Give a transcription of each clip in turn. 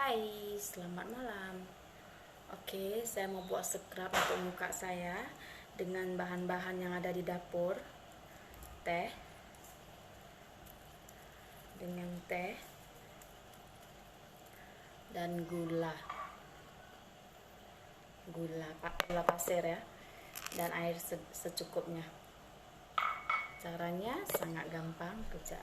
Hai, selamat malam. Oke, saya mau buat scrub untuk muka saya dengan bahan-bahan yang ada di dapur. Teh, dengan teh dan gula pasir ya, dan air secukupnya. Caranya sangat gampang kerja.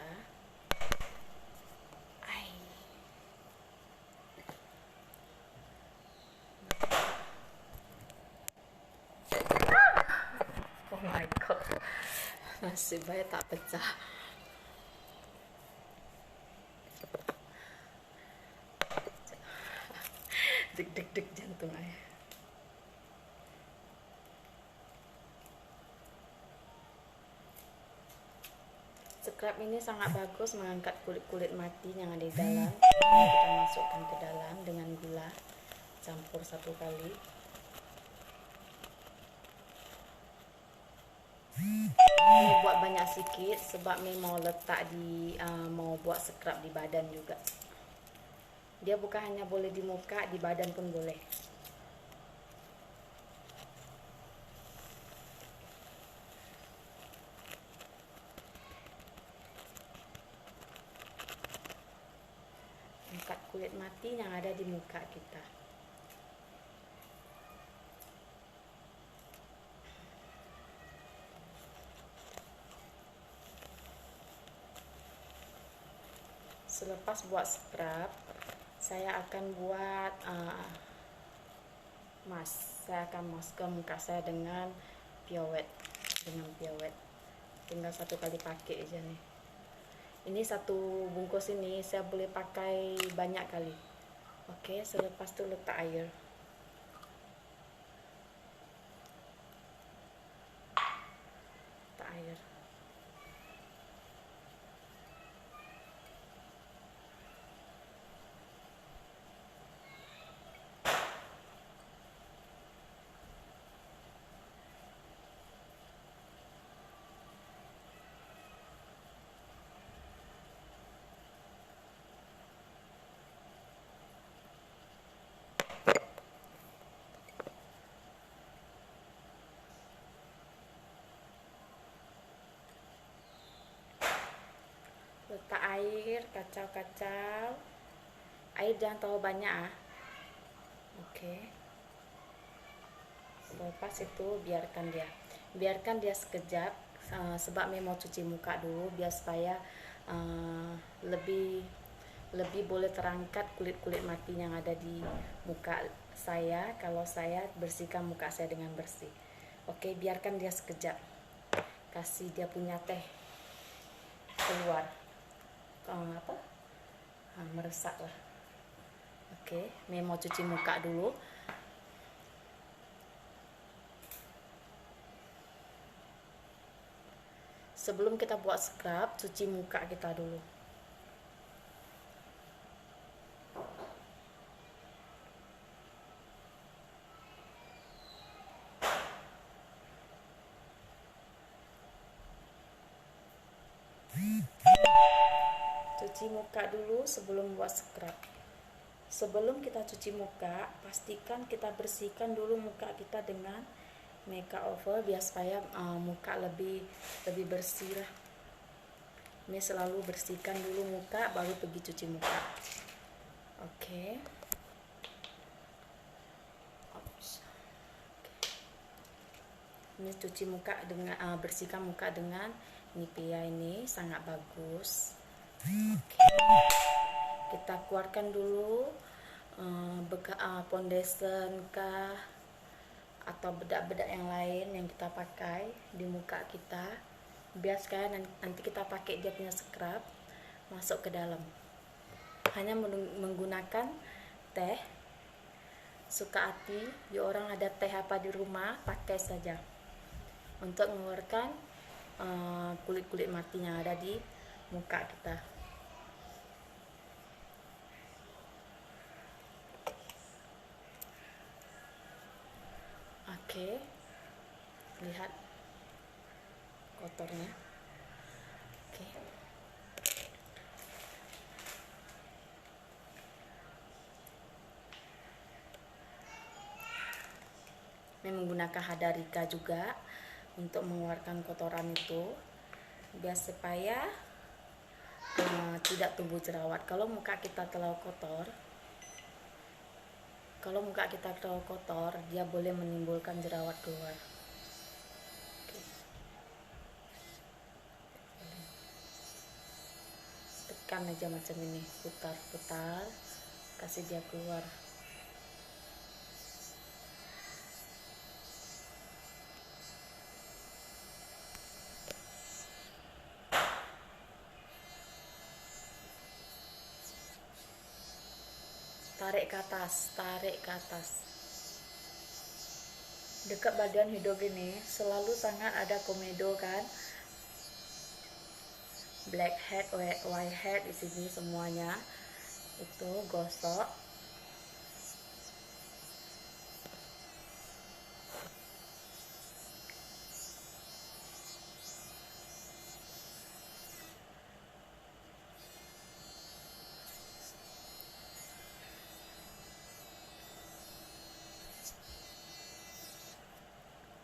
Oh my god, nasib baik tak pecah. Deg-deg jantung ayah. Scrub ini sangat bagus mengangkat kulit-kulit mati yang ada di dalam. Kita masukkan ke dalam dengan gula, campur satu kali. Ini buat banyak sedikit sebab ini mau letak di mau buat scrub di badan juga. Dia bukan hanya boleh di muka, di badan pun boleh. Angkat kulit mati yang ada di muka kita. Selepas buat scrub, saya akan buat mask. Saya akan mask ke muka saya dengan Pure Wet. Tinggal satu kali pakai aja nih. Ini satu bungkus ini saya boleh pakai banyak kali. Oke, selepas itu letak air. Letak air, kacau-kacau. Air jangan terlalu banyak Oke. Lepas itu biarkan dia sekejap, sebab mau cuci muka dulu biar supaya lebih boleh terangkat kulit-kulit mati yang ada di muka saya kalau saya bersihkan muka saya dengan bersih. Oke, biarkan dia sekejap. Kasih dia punya teh keluar. Meresap lah. Oke, mau cuci muka dulu. Sebelum kita buat scrub, cuci muka kita dulu. Cuci muka dulu sebelum buat scrub. Sebelum kita cuci muka, pastikan kita bersihkan dulu muka kita dengan makeup over biar supaya muka lebih bersih lah. Ini selalu bersihkan dulu muka baru pergi cuci muka. Oke. Ini cuci muka dengan bersihkan muka dengan Nivea, ini sangat bagus. Kita keluarkan dulu foundation kah atau bedak-bedak yang lain yang kita pakai di muka kita, biar sekarang nanti kita pakai dia punya scrub masuk ke dalam. Hanya menggunakan teh suka hati. Ya, orang ada teh apa di rumah pakai saja untuk mengeluarkan kulit-kulit mati yang ada di muka kita. Oke, lihat kotornya. Oke. menggunakan hadarika juga untuk mengeluarkan kotoran itu, biar supaya tidak tumbuh jerawat. Kalau muka kita terlalu kotor, dia boleh menimbulkan jerawat keluar. Oke. Tekan aja macam ini, putar-putar, kasih dia keluar. Tarik ke atas. Dekat badan hidung ini selalu sangat ada komedo kan, blackhead, whitehead di sini semuanya. Itu gosok.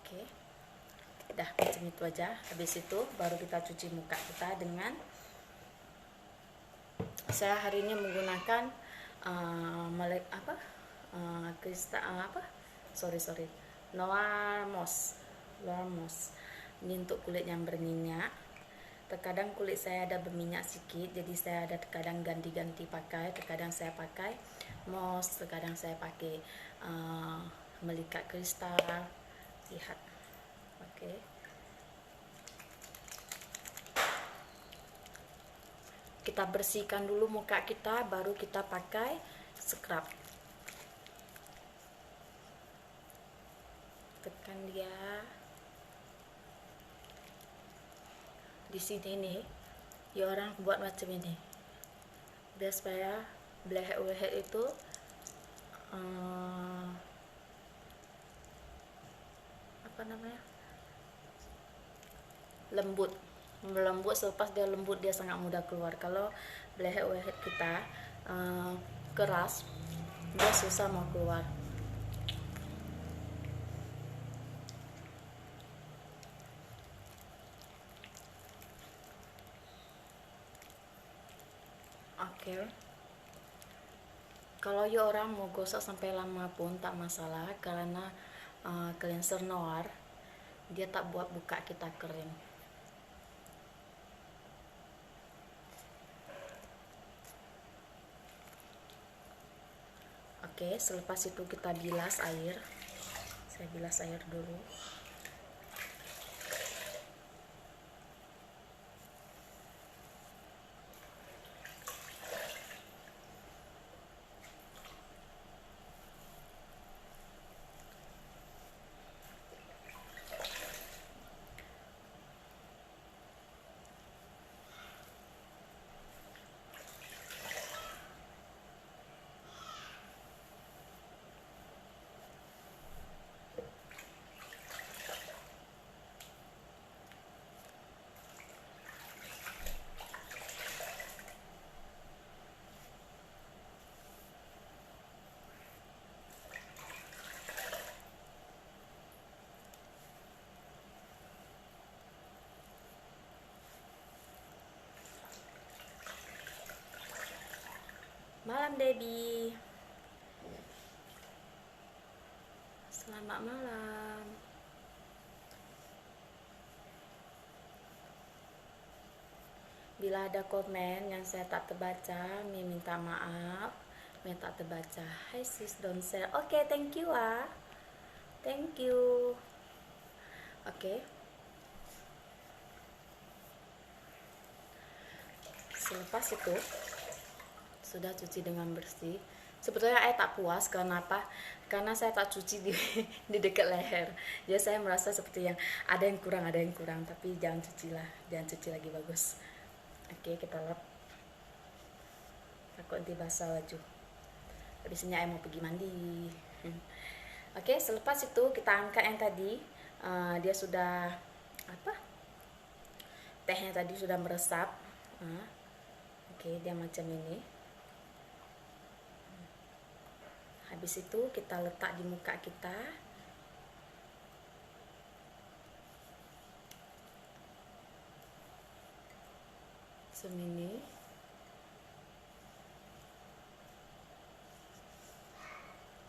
Oke, udah macam itu aja. Habis itu baru kita cuci muka kita dengan, saya hari ini menggunakan Noir Moss. Ini untuk kulit yang berminyak. Terkadang kulit saya ada berminyak sedikit, jadi saya ada terkadang ganti-ganti pakai. Terkadang saya pakai moss, terkadang saya pakai melikat kristal. Lihat. Oke. Kita bersihkan dulu muka kita, baru kita pakai scrub. Tekan dia di sini nih. Ya orang buat macam ini biar supaya blackhead itu lembut. Selepas dia lembut, dia sangat mudah keluar. Kalau blackhead kita keras, dia susah mau keluar. Oke. Kalau ya orang mau gosok sampai lama pun tak masalah, karena cleanser Noir dia tak buat buka kita kering. Oke, selepas itu kita bilas air. Saya bilas air dulu. Malam Debbie. Selamat malam. Bila ada komen yang saya tak terbaca, minta maaf. Tak terbaca. Hi sis, don't share. Oke, thank you Thank you. Oke. Selepas itu sudah cuci dengan bersih. Sebetulnya saya tak puas, kenapa? Karena saya tak cuci di dekat leher. Jadi saya merasa seperti yang ada yang kurang, tapi jangan cuci lagi, bagus. Oke, kita lap. Takut nanti basah baju. Habis ini saya mau pergi mandi. Oke, selepas itu kita angkat yang tadi. Dia sudah tehnya tadi sudah meresap. Oke, dia macam ini. Habis itu kita letak di muka kita. semini.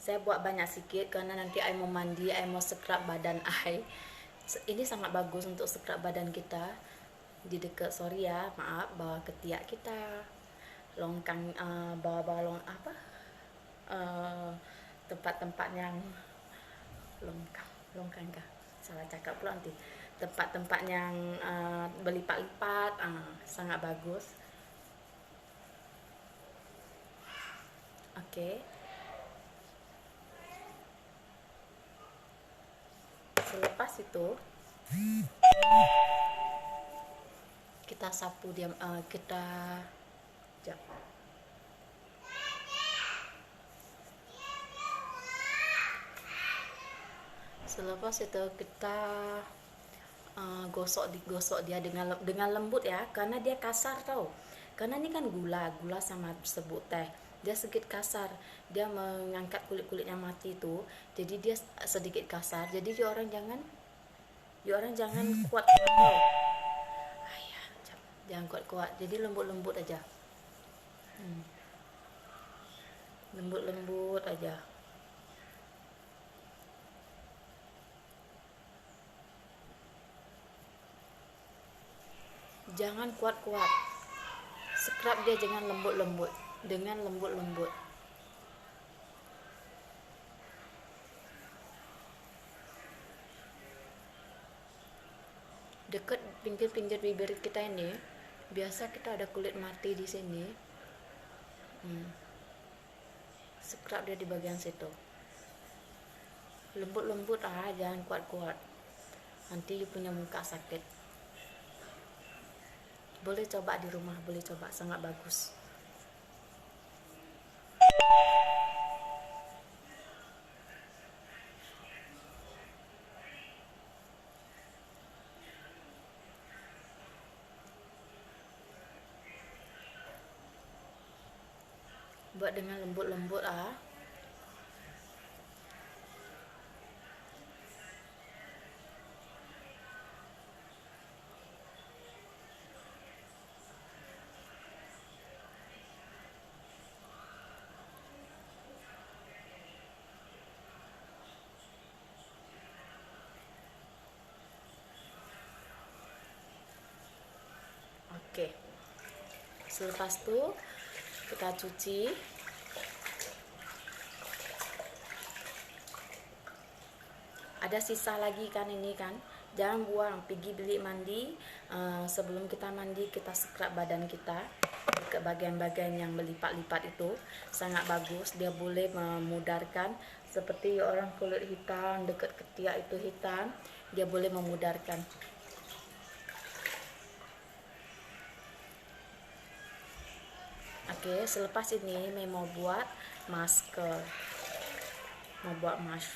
Saya buat banyak sikit karena nanti I mau mandi, I mau scrub badan I. Ini sangat bagus untuk scrub badan kita di dekat, sorry ya, maaf, bawah ketiak kita, longkang, bawah-bawah tempat-tempat yang longkang kah? Salah cakap pula nanti. Tempat-tempat yang berlipat-lipat, sangat bagus. Oke. Selepas itu kita sapu dia, selepas itu kita gosok dia dengan lembut ya, karena dia kasar tau. Karena ini kan gula sama sebut teh, dia sedikit kasar, dia mengangkat kulit-kulitnya mati itu, jadi dia sedikit kasar. Jadi dia orang jangan kuat tau. Jangan kuat-kuat, jadi lembut-lembut aja. Lembut-lembut aja. Jangan kuat-kuat. Scrub dia dengan lembut-lembut, Dekat pinggir-pinggir bibir kita ini, biasa kita ada kulit mati di sini. Scrub dia di bagian situ. Lembut-lembut jangan kuat-kuat. Nanti you punya muka sakit. Boleh coba di rumah, sangat bagus. Buat dengan lembut-lembut Oke. Selepas itu kita cuci. Ada sisa lagi kan ini kan, jangan buang, pergi bilik mandi. Sebelum kita mandi, kita scrub badan kita ke bagian-bagian yang berlipat-lipat itu, sangat bagus. Dia boleh memudarkan, seperti orang kulit hitam dekat ketiak itu hitam, dia boleh memudarkan. Oke, selepas ini mau buat masker, mask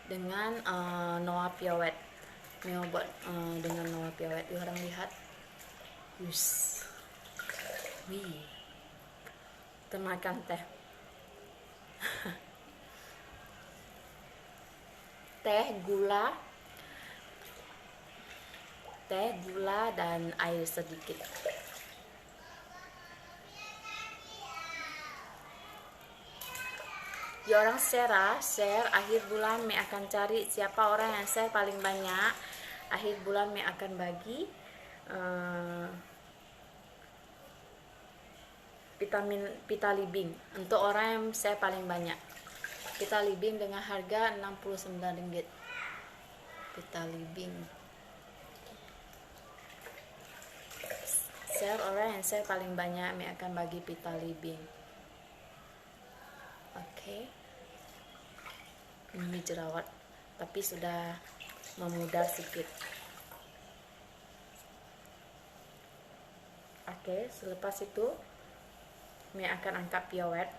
dengan Noah Pure Wet. Mau buat dengan Noah Pure Wet. Orang lihat, termakan teh. teh gula dan air sedikit. Ya orang share akhir bulan Mei akan cari siapa orang yang share paling banyak. Akhir bulan Mei akan bagi Vitalibing untuk orang yang share paling banyak. Vitalibing dengan harga Rp69. Vitalibing. Share orang yang share paling banyak Mei akan bagi Vitalibing. Oke. Ini jerawat, tapi sudah memudar sedikit. Oke, selepas itu Mei akan angkat Pure Wet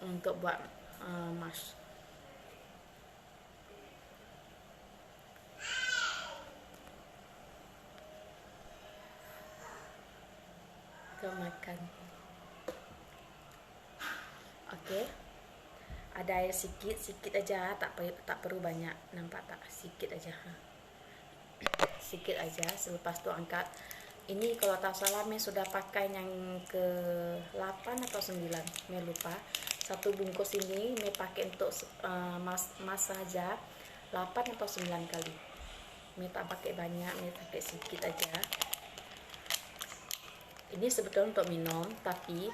untuk buat mask. Kita makan. Oke, ada air sedikit aja, tak perlu banyak, nampak tak, sedikit aja, sedikit aja. Selepas itu angkat. Ini kalau tak salah Mei sudah pakai yang ke 8 atau 9, Mei lupa. Satu bungkus ini Mei pakai untuk mas saja 8 atau 9 kali. Mei tak pakai banyak, Mei pakai sedikit aja. Ini sebetulnya untuk minum, tapi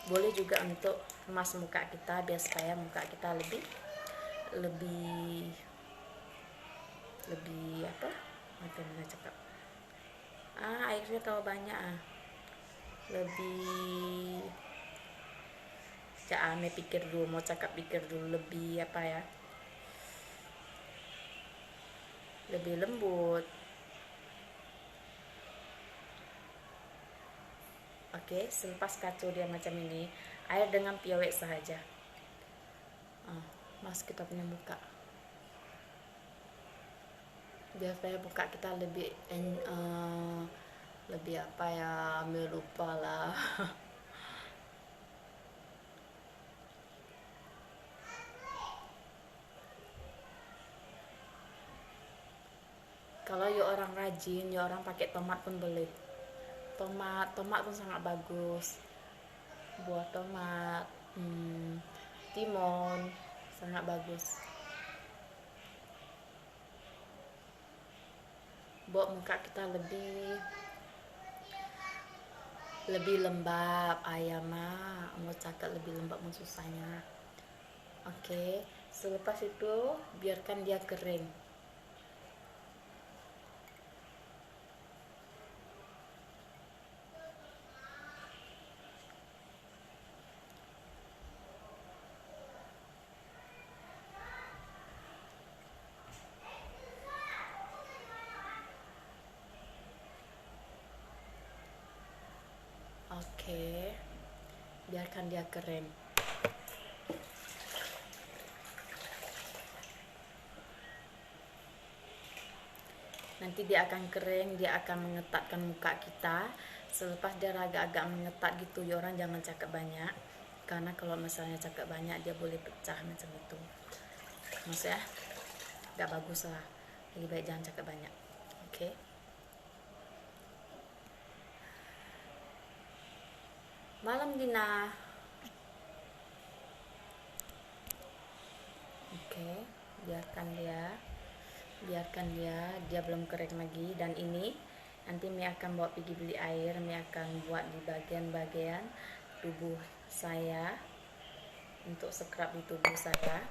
boleh juga untuk emas muka kita, biar supaya muka kita lebih apa? Macam cakap. Airnya terlalu banyak. Lebih jangan pikir dulu, mau cakap pikir dulu, lebih apa ya? Lebih lembut. Oke, selepas kacau dia macam ini, air dengan piawek sahaja. Mas kita punya muka. Biar supaya muka kita lebih apa ya, melupa lah. Kalau ya orang rajin, ya orang pakai tomat pun boleh. Tomat pun sangat bagus. Buah tomat, timun sangat bagus. Buat muka kita lebih lembab. Ayam mau cakap lebih lembab susahnya. Oke, selepas itu biarkan dia kering. Oke, biarkan dia kering. Nanti dia akan kering, dia akan mengetatkan muka kita. Selepas dia agak-agak mengetat gitu, ya orang jangan cakap banyak, karena kalau misalnya cakap banyak dia boleh pecah macam itu. Maksudnya gak bagus lah. Lebih baik jangan cakap banyak. Oke. Malam Dina. Oke, biarkan dia belum kering lagi. Dan ini nanti Mie akan bawa pergi beli air. Mie akan buat di bagian-bagian tubuh saya, untuk scrub di tubuh saya.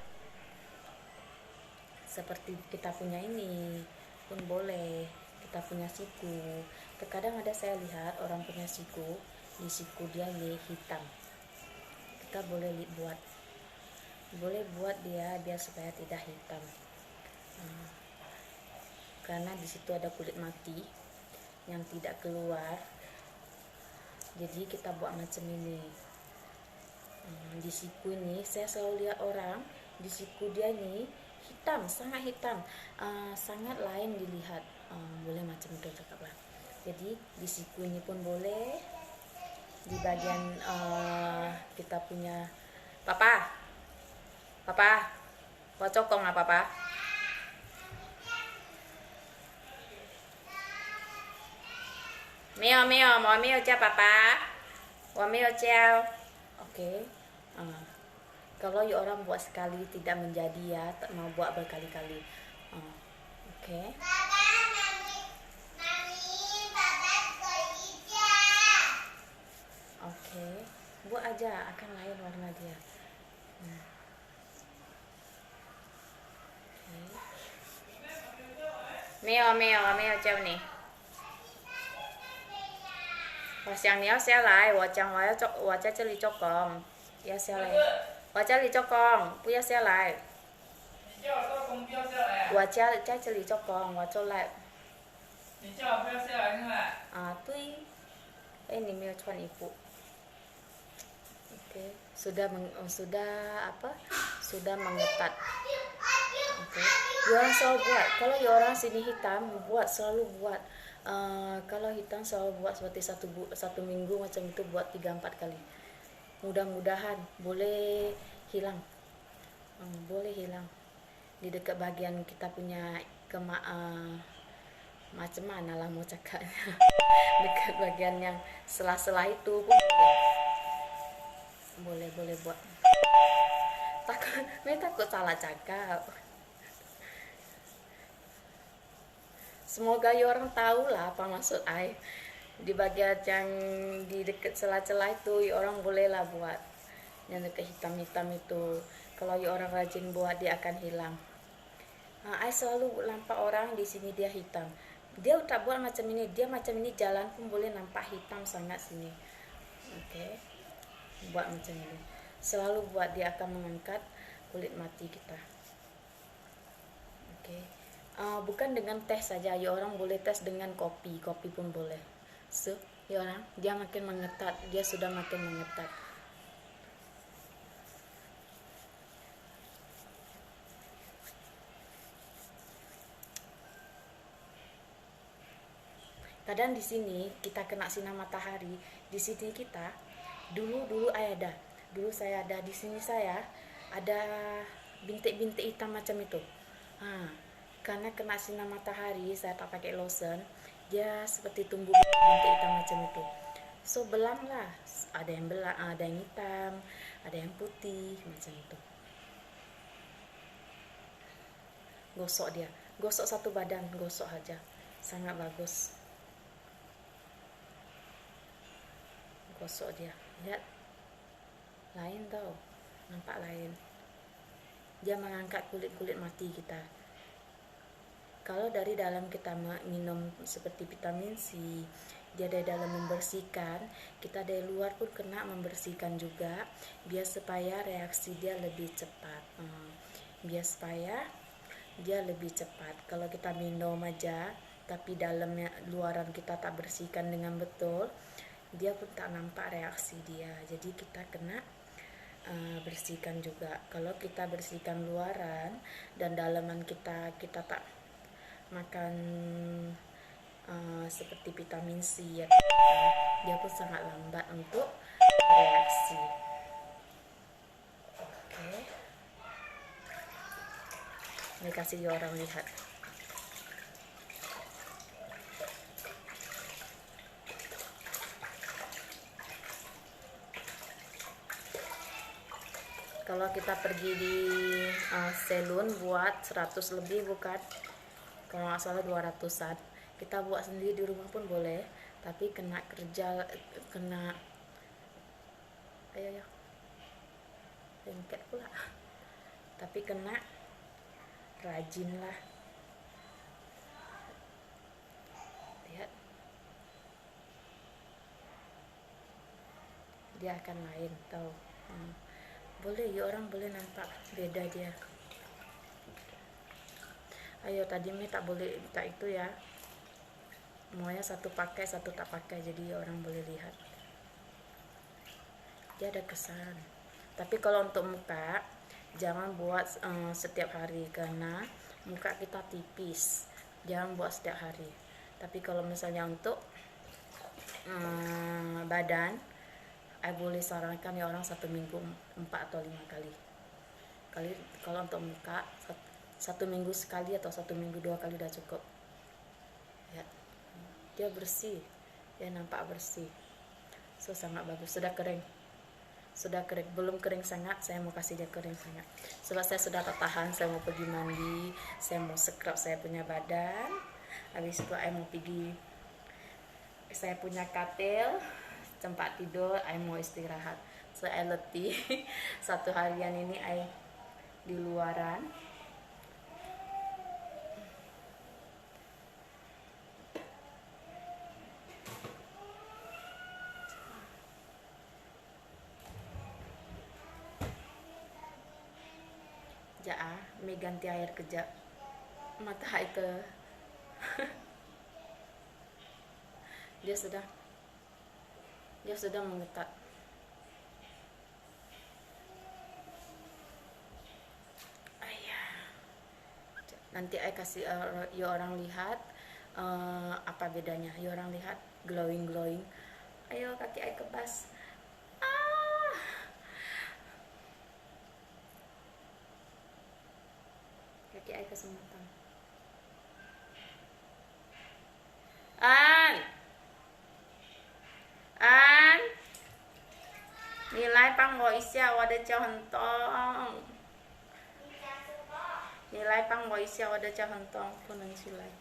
Seperti kita punya ini pun boleh, kita punya siku. Terkadang ada saya lihat orang punya siku, di siku dia ini hitam. Kita boleh buat dia biar supaya tidak hitam. Karena di situ ada kulit mati yang tidak keluar. Jadi kita buat macam ini. Di siku ini saya selalu lihat orang di siku dia ini hitam, sangat hitam, sangat lain dilihat. Boleh macam itu cakaplah. Jadi di siku ini pun boleh, di bagian kita punya papa mau cokong apa papa? Meo mau meo cha papa, mau meo chao. Oke. Kalau ya orang buat sekali tidak menjadi ya, tak mau buat berkali-kali. Oke. Oke, buat aja, akan lain warna dia. Meo chao nih. 我想你要下来，我在这里做工，要下来。我这里做工，不要下来。你叫我做工不要下来。我在这里做工，我做了。你叫我不要下来是吧？对。你没有穿衣服。Oke, sudah mengetat. Oke. Jangan selalu buat. Kalau orang sini hitam, selalu buat. Kalau hitam selalu buat seperti satu minggu macam itu, buat 3-4 kali. Mudah-mudahan boleh hilang. Boleh hilang di dekat bagian kita punya macam mana lah mau cakapnya. Dekat bagian yang sela-sela itu pun boleh buat. Takut salah cakap. Semoga orang tahu lah apa maksud ai. Di bagian yang di dekat sela-sela itu orang bolehlah buat yang dekat hitam-hitam itu. Kalau orang rajin buat dia akan hilang. I selalu nampak orang di sini dia hitam. Dia tak buat macam ini, dia macam ini jalan pun boleh nampak hitam sangat sini. Oke. Buat macam ini. Selalu buat dia akan mengangkat kulit mati kita. Oke. Bukan dengan teh saja, orang boleh tes dengan kopi pun boleh. So, orang dia makin mengetat, dia sudah makin mengetat. Kadang di sini kita kena sinar matahari, di sini kita dulu saya ada di sini, saya ada bintik-bintik hitam macam itu. Karena kena sinar matahari, saya tak pakai lotion, dia seperti tumbuh bintik hitam macam itu. So belang lah, ada yang belang, ada yang hitam, ada yang putih macam itu. Gosok dia, gosok satu badan, gosok aja, sangat bagus. Gosok dia, lihat, lain tau, nampak lain. Dia mengangkat kulit mati kita. Kalau dari dalam kita minum seperti vitamin C, dia dari dalam membersihkan, kita dari luar pun kena membersihkan juga, biar supaya reaksi dia lebih cepat. Biar supaya dia lebih cepat. Kalau kita minum aja tapi dalamnya luaran kita tak bersihkan dengan betul, dia pun tak nampak reaksi dia. Jadi kita kena bersihkan juga. Kalau kita bersihkan luaran dan dalaman kita tak makan seperti vitamin C ya, dia pun sangat lambat untuk bereaksi. Oke. Ini kasih orang lihat. Kalau kita pergi di salon buat 100 lebih bukan, kalau nggak salah 200-an, kita buat sendiri di rumah pun boleh, tapi kena kerja, kena lengket pula, tapi kena rajin lah. Lihat, dia akan lain tau. Boleh orang boleh nampak beda dia. Ayo tadi tak boleh tak itu ya, maunya satu pakai satu tak pakai, jadi orang boleh lihat dia ada kesan. Tapi kalau untuk muka jangan buat setiap hari, karena muka kita tipis, jangan buat setiap hari. Tapi kalau misalnya untuk badan, boleh sarankan orang 1 minggu 4 atau 5 kali. Kalau untuk muka 1 minggu sekali atau 1 minggu 2 kali udah cukup ya. Dia bersih, dia nampak bersih, so sangat bagus. Sudah kering, belum kering sangat, saya mau kasih dia kering sangat, sebab saya sudah tak tahan. Saya mau pergi mandi, saya mau scrub saya punya badan, habis itu saya mau pergi, saya punya katil tempat tidur, saya mau istirahat. So saya letih. Satu harian ini saya di luaran. Ganti air kejap, mata itu dia sudah mengetat. Nanti saya kasih orang lihat apa bedanya. Orang lihat glowing. Ayo kaki saya kebas. Dia kesempatan. An nilai pang ngồi xe ada cho hentong nilai pang ngồi xe ada cho hentong pun nang silai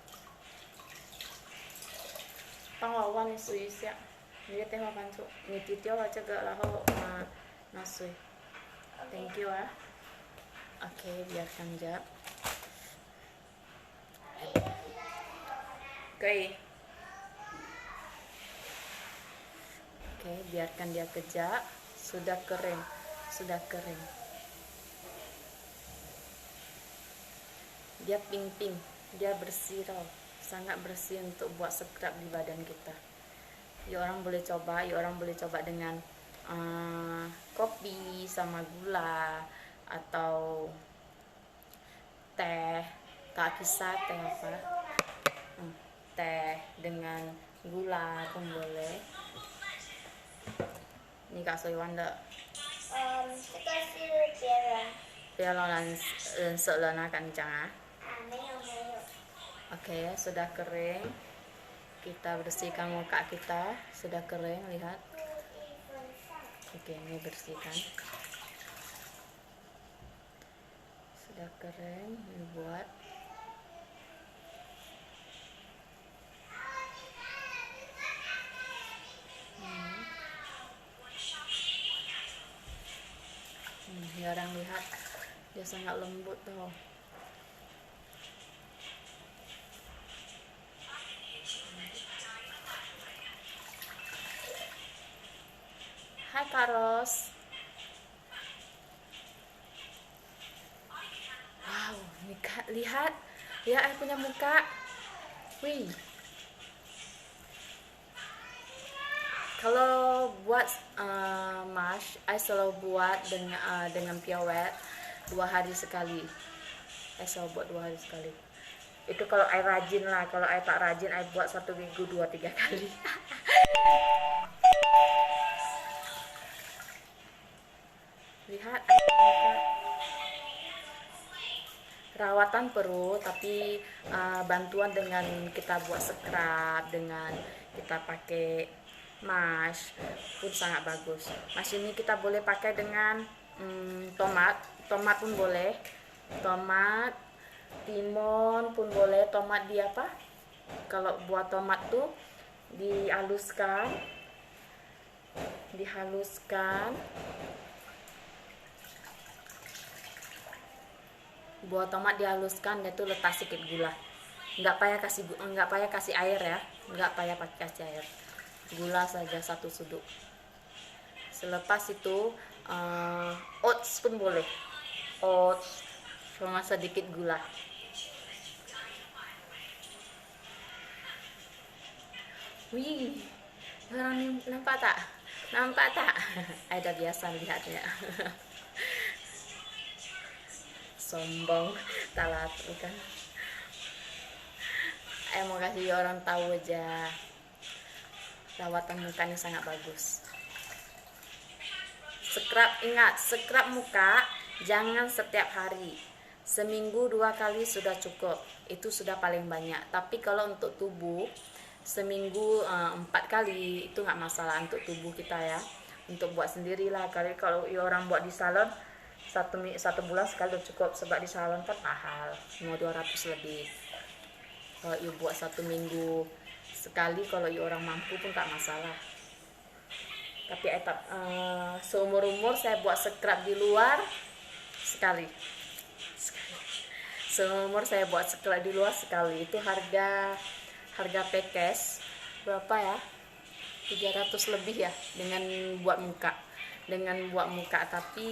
pang wawan ni sui xe ni teh makan su ni titio baca gak lah nasui. Thank you ah. Oke, biarkan jap. Oke, biarkan dia kejap. Sudah kering. Dia pink, dia bersih tau, sangat bersih untuk buat scrub di badan kita. Ya orang boleh coba dengan kopi sama gula atau teh, tak kisah teh apa, teh dengan gula pun boleh. Ni Kak Soiwan dah. 这个是别人。不要让人色了那干讲啊。没有。 Oke, sudah kering. Kita bersihkan muka kita, sudah kering, lihat. Oke, ini bersihkan. Sudah kering, ini buat. Ya orang lihat, dia sangat lembut tuh. Hai Karos. Wow, lihat aku punya muka. Wih. Kalau buat mask, saya selalu buat dengan piawet 2 hari sekali. Saya selalu buat 2 hari sekali. Itu kalau saya rajin lah. Kalau saya tak rajin, saya buat 1 minggu 2-3 kali. Lihat rawatan perut, tapi bantuan dengan kita buat scrub, dengan kita pakai mask pun sangat bagus. Mask ini kita boleh pakai dengan tomat pun boleh, tomat timun pun boleh. Tomat di apa? Kalau buat tomat tuh dihaluskan. Buat tomat dihaluskan, dia tuh letak sedikit gula. Nggak payah kasih air ya, nggak payah pakai kasih air. Gula saja 1 suduk. Selepas itu oats pun boleh. Oats sama sedikit gula. Wih, orang nampak tak? Ada biasa lihatnya. Sombong, talat kan. Mau kasih orang tahu aja. Rawatan mukanya sangat bagus. Ingat, scrub muka jangan setiap hari. Seminggu 2 kali sudah cukup. Itu sudah paling banyak. Tapi kalau untuk tubuh, seminggu 4 kali itu nggak masalah untuk tubuh kita ya. Untuk buat sendirilah. Kalau orang buat di salon, 1 bulan sekali udah cukup, sebab di salon kan mahal, mau 200 lebih. Kalau buat 1 minggu sekali, kalau orang mampu pun tak masalah. Tapi seumur-umur saya buat scrub di luar sekali. Seumur saya buat scrub di luar sekali. Itu harga package berapa ya? 300 lebih ya, dengan buat muka. Tapi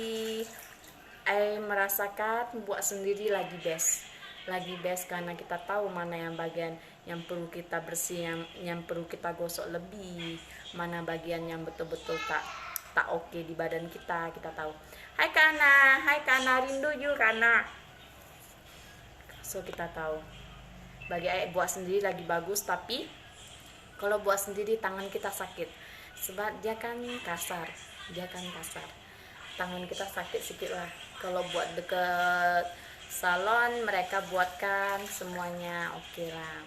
saya merasakan buat sendiri lagi best karena kita tahu mana yang bagian yang perlu kita bersih, yang perlu kita gosok lebih, mana bagian yang betul-betul tak oke di badan kita tahu. Hai Kana, rindu you Kana. So kita tahu bagi saya buat sendiri lagi bagus. Tapi kalau buat sendiri tangan kita sakit, sebab dia kan kasar. Tangan kita sakit sedikit lah kalau buat deket salon mereka buatkan semuanya, oke lah.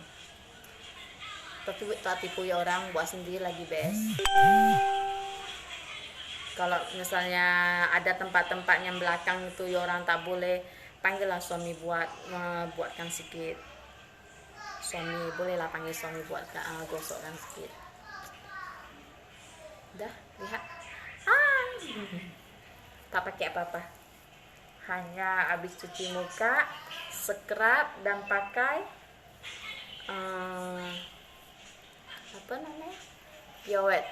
Tapi tak tipu ya, orang buat sendiri lagi best. Kalau misalnya ada tempat-tempat yang belakang itu ya orang tak boleh, panggillah suami buatkan sedikit. Suami bolehlah panggil suami buatkan, gosokkan sedikit. Udah, lihat. Tak pakai apa-apa, hanya habis cuci muka, scrub dan pakai apa namanya, Piowet,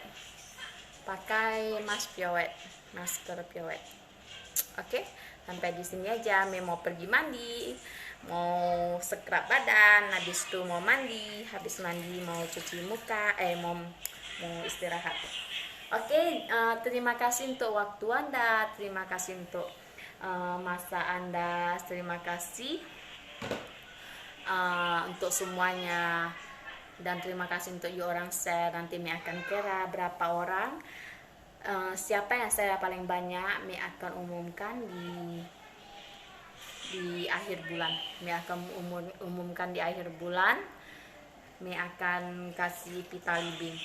pakai masker Piowet. Oke, sampai di sini aja. Mau pergi mandi, mau scrub badan, habis itu mau mandi, habis mandi mau cuci muka, mau istirahat. Oke, terima kasih untuk waktu Anda, terima kasih untuk masa Anda, terima kasih untuk semuanya, dan terima kasih untuk you orang share. Nanti Mi akan kira berapa orang, siapa yang share paling banyak, Mi akan umumkan di akhir bulan. Mi akan umumkan di akhir bulan. Mi akan kasih pita libing.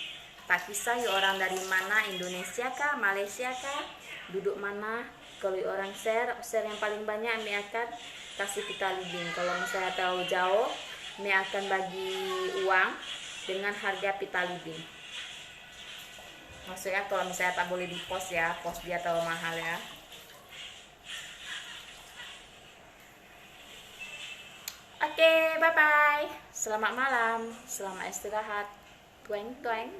Tak kisah you orang dari mana, Indonesia kah, Malaysia kah, duduk mana. Kalau you orang share yang paling banyak, Mi akan kasih pita libing. Kalau misalnya terlalu jauh, Mi akan bagi uang dengan harga pita libing. Maksudnya kalau misalnya tak boleh di pos ya, pos dia terlalu mahal ya. Oke, bye bye. Selamat malam, selamat istirahat. Tueng tueng.